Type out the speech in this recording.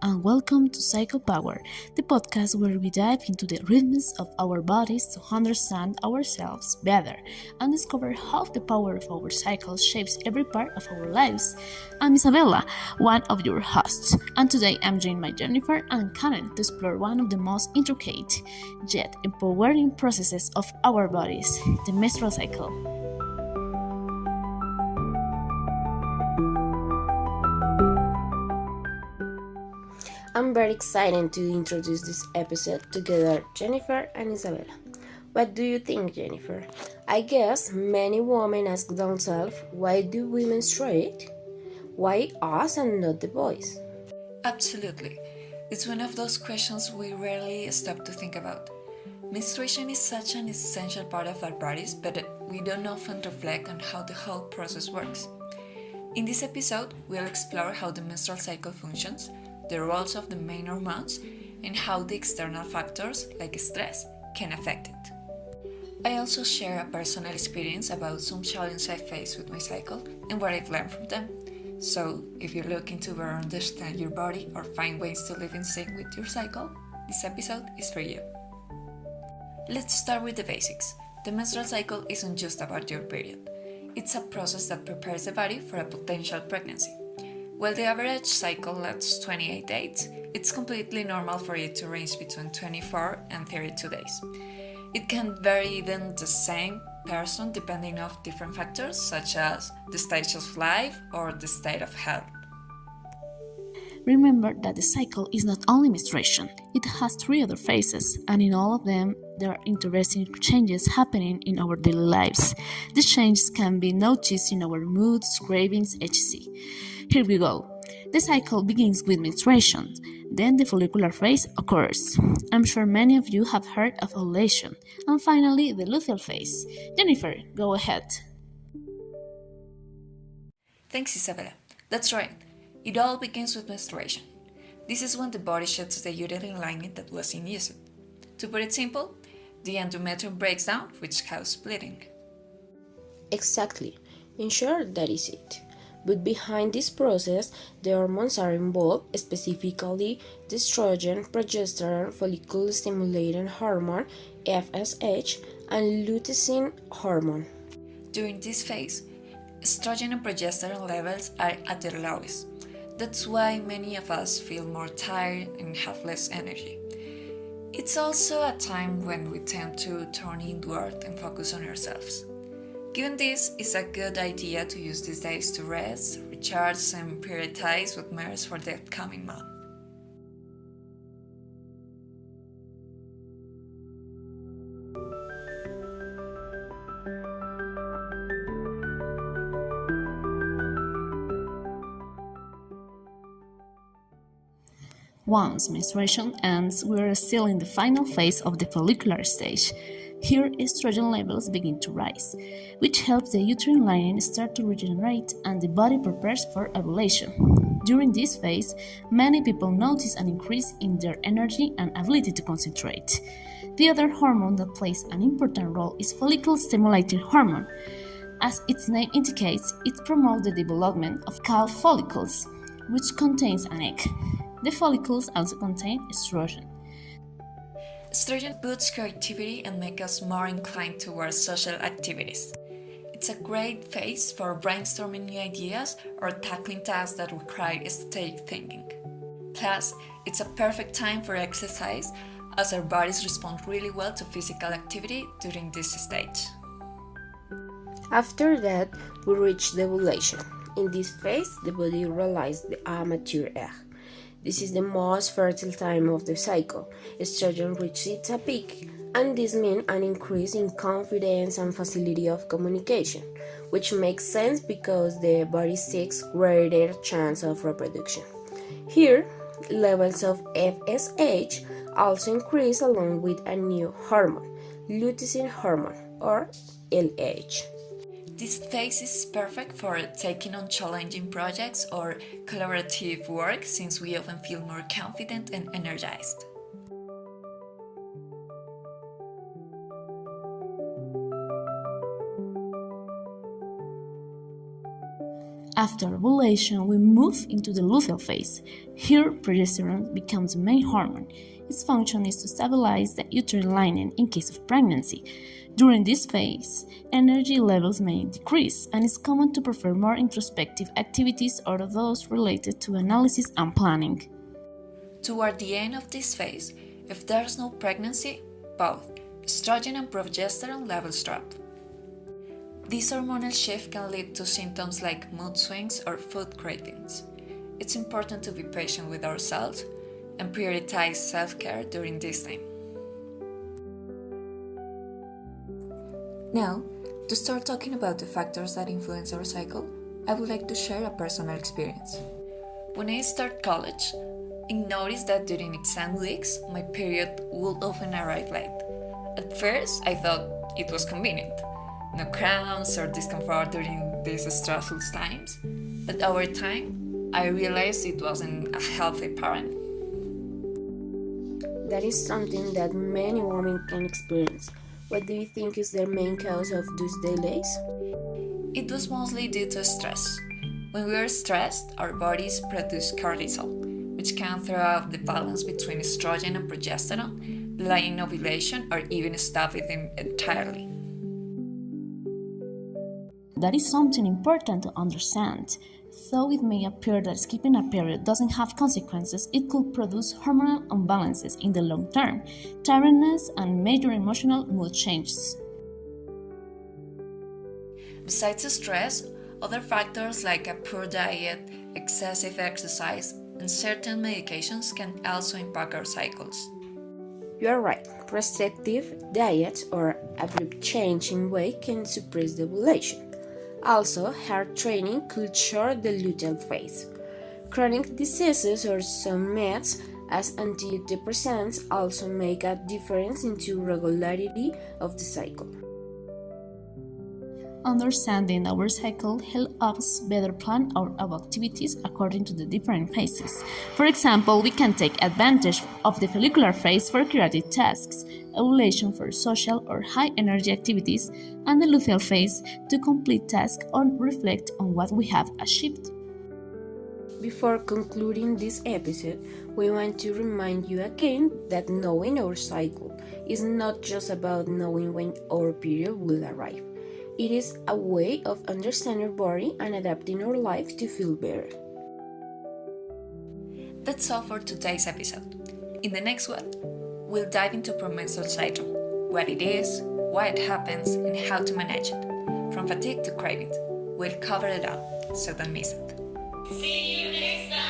and welcome to Psycho Power, the podcast where we dive into the rhythms of our bodies to understand ourselves better and discover how the power of our cycle shapes every part of our lives. I'm Isabela, one of your hosts, and today I'm joined by Yenifer and Karen to explore one of the most intricate yet empowering processes of our bodies, the menstrual cycle. I'm very excited to introduce this episode together, Yenifer and Isabela. What do you think, Yenifer? I guess many women ask themselves, why do we menstruate? Why us and not the boys? Absolutely. It's one of those questions we rarely stop to think about. Menstruation is such an essential part of our bodies, but we don't often reflect on how the whole process works. In this episode, we'll explore how the menstrual cycle functions, the roles of the main hormones, and how the external factors, like stress, can affect it. I also share a personal experience about some challenges I faced with my cycle and what I've learned from them. So, if you're looking to better understand your body or find ways to live in sync with your cycle, this episode is for you. Let's start with the basics. The menstrual cycle isn't just about your period. It's a process that prepares the body for a potential pregnancy. While the average cycle lasts 28 days, it's completely normal for it to range between 24 and 32 days. It can vary even the same person depending on different factors such as the stage of life or the state of health. Remember that the cycle is not only menstruation, it has three other phases, and in all of them, there are interesting changes happening in our daily lives. These changes can be noticed in our moods, cravings, etc. Here we go. The cycle begins with menstruation, then the follicular phase occurs. I'm sure many of you have heard of ovulation, and finally the luteal phase. Yenifer, go ahead. Thanks, Isabela. That's right. It all begins with menstruation. This is when the body sheds the uterine lining that was in use. To put it simple, the endometrium breaks down, which causes bleeding. Exactly. In short, that is it. But behind this process, the hormones are involved, specifically the estrogen, progesterone, follicle stimulating hormone, FSH, and luteinizing hormone. During this phase, estrogen and progesterone levels are at their lowest. That's why many of us feel more tired and have less energy. It's also a time when we tend to turn inward and focus on ourselves. Given this, it's a good idea to use these days to rest, recharge, and prioritize what matters for the upcoming month. Once menstruation ends, we are still in the final phase of the follicular stage. Here, estrogen levels begin to rise, which helps the uterine lining start to regenerate and the body prepares for ovulation. During this phase, many people notice an increase in their energy and ability to concentrate. The other hormone that plays an important role is follicle stimulating hormone. As its name indicates, it promotes the development of calf follicles, which contains an egg. The follicles also contain estrogen. Estrogen boosts creativity and makes us more inclined towards social activities. It's a great phase for brainstorming new ideas or tackling tasks that require strategic thinking. Plus, it's a perfect time for exercise as our bodies respond really well to physical activity during this stage. After that, we reach the ovulation. In this phase, the body releases the mature egg. This is the most fertile time of the cycle. Estrogen reaches its peak, and this means an increase in confidence and facility of communication, which makes sense because the body seeks greater chance of reproduction. Here, levels of FSH also increase along with a new hormone, luteinizing hormone or LH. This phase is perfect for taking on challenging projects or collaborative work since we often feel more confident and energized. After ovulation, we move into the luteal phase. Here, progesterone becomes the main hormone. Its function is to stabilize the uterine lining in case of pregnancy. During this phase, energy levels may decrease, and it's common to prefer more introspective activities or those related to analysis and planning. Toward the end of this phase, if there's no pregnancy, both estrogen and progesterone levels drop. This hormonal shift can lead to symptoms like mood swings or food cravings. It's important to be patient with ourselves and prioritize self-care during this time. Now, to start talking about the factors that influence our cycle, I would like to share a personal experience. When I started college, I noticed that during exam weeks, my period would often arrive late. At first, I thought it was convenient. No cramps or discomfort during these stressful times, but over time, I realized it wasn't a healthy pattern. That is something that many women can experience. What do you think is the main cause of these delays? It was mostly due to stress. When we are stressed, our bodies produce cortisol, which can throw off the balance between estrogen and progesterone, delaying ovulation or even stopping them entirely. That is something important to understand. Though it may appear that skipping a period doesn't have consequences, it could produce hormonal imbalances in the long term, tiredness, and major emotional mood changes. Besides stress, other factors like a poor diet, excessive exercise, and certain medications can also impact our cycles. You are right. Restrictive diets or abrupt change in weight can suppress the ovulation. Also, hard training could short the luteal phase. Chronic diseases or some meds as antidepressants also make a difference into regularity of the cycle. Understanding our cycle helps us better plan our activities according to the different phases. For example, we can take advantage of the follicular phase for creative tasks, ovulation for social or high energy activities, and the luteal phase to complete tasks or reflect on what we have achieved. Before concluding this episode, we want to remind you again that knowing our cycle is not just about knowing when our period will arrive. It is a way of understanding our body and adapting our life to feel better. That's all for today's episode. In the next one, we'll dive into premenstrual cycle, what it is, why it happens, and how to manage it. From fatigue to cravings, we'll cover it all, so don't miss it. See you next time.